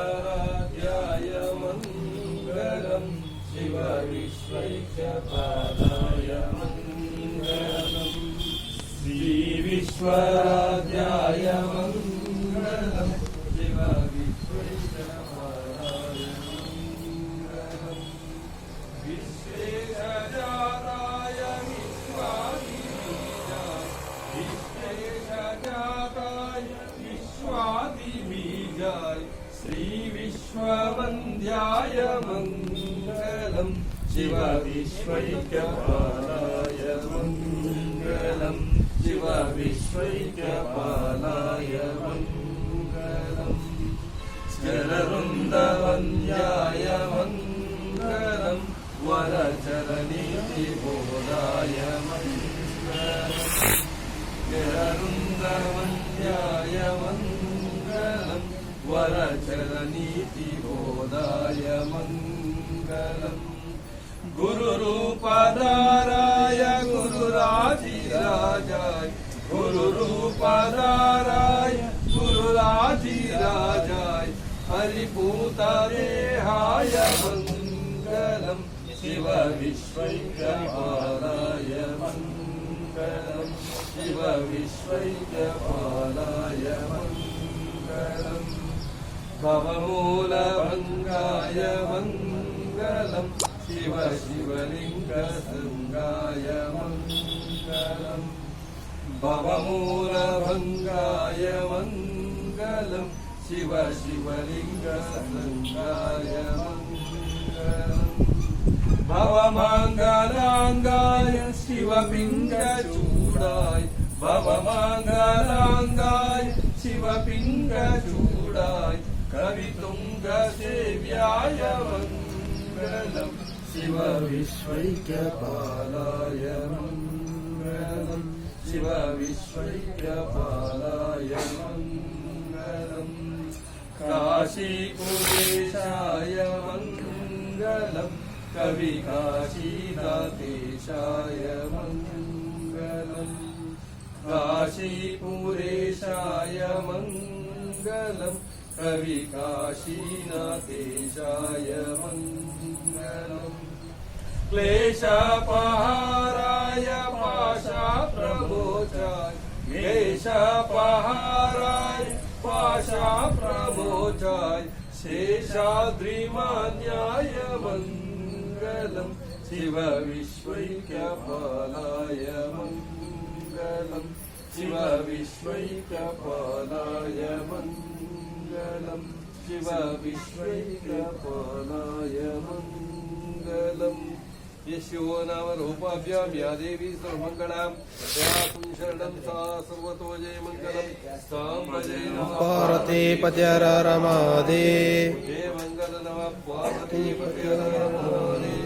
श्रीविश्वराध्याय मङ्गलं शिव विश्वैक्यपादाय मङ्गलं श्रीविश्वराध्याय मङ्गलं शिव विश्वैक्यपादाय मङ्गलं विश्वेशजाताय विश्वेशजाताय विश्वादिबीजाय श्री विश्ववन्द्याय मङ्गलं शिव विश्वैक्यपादाय मङ्गलं शिव विश्वैक्यपादाय मङ्गलं चरवृन्दवन्द्याय मङ्गलं वरचरनीतिबोधाय मङ्गलं चरवृन्दवन्द्याय मङ्गलं वरचरनीतिबोधाय मङ्गलं गुरुरूपधाराय गुरुराधिराजाय गुरुरूपधाराय गुरुराधिराजाय हरिभूतदेहाय मङ्गलं शिव विश्वैक्यपादाय मङ्गलं शिव विश्वैक्यपादाय मङ्गलं भवमूलभङ्गाय मङ्गलं शिव शिवलिङ्गसङ्गाय मङ्गलं भवमूलभङ्गाय मङ्गलं शिव शिवलिङ्गसङ्गाय मङ्गलं भवमङ्गलाङ्गाय शिवपिङ्गचूडाय भवमङ्गलाङ्गाय शिवपिङ्गचूडाय कवितुङ्गसेव्याय मङ्गलं शिव विश्वैक्यपादाय मङ्गलं शिव विश्वैक्यपादाय मङ्गलं काशीपुरेशाय मङ्गलं कविकाशीनाथेशाय मङ्गलं काशीपुरेशाय मङ्गलं कविकाशीनाथेशाय मङ्गलं क्लेशपहाराय पाशाप्रमोचाय क्लेशपहाराय पाशाप्रमोचाय शेषाद्रिमान्याय मङ्गलं शिव विश्वैक्यपादाय मङ्गलं शिव विश्वैक्यपादाय मङ्गलं शिव विश्वैक्यपादाय मङ्गलं यस्यो नाम रूपाभ्यां या देवी सर्वमङ्गलां तस्यां शरणं सा सर्वतो जयमङ्गलं तां भजे नमः पार्वती पद्यररमादे हे मङ्गल नमः पार्वती पद्यररमादे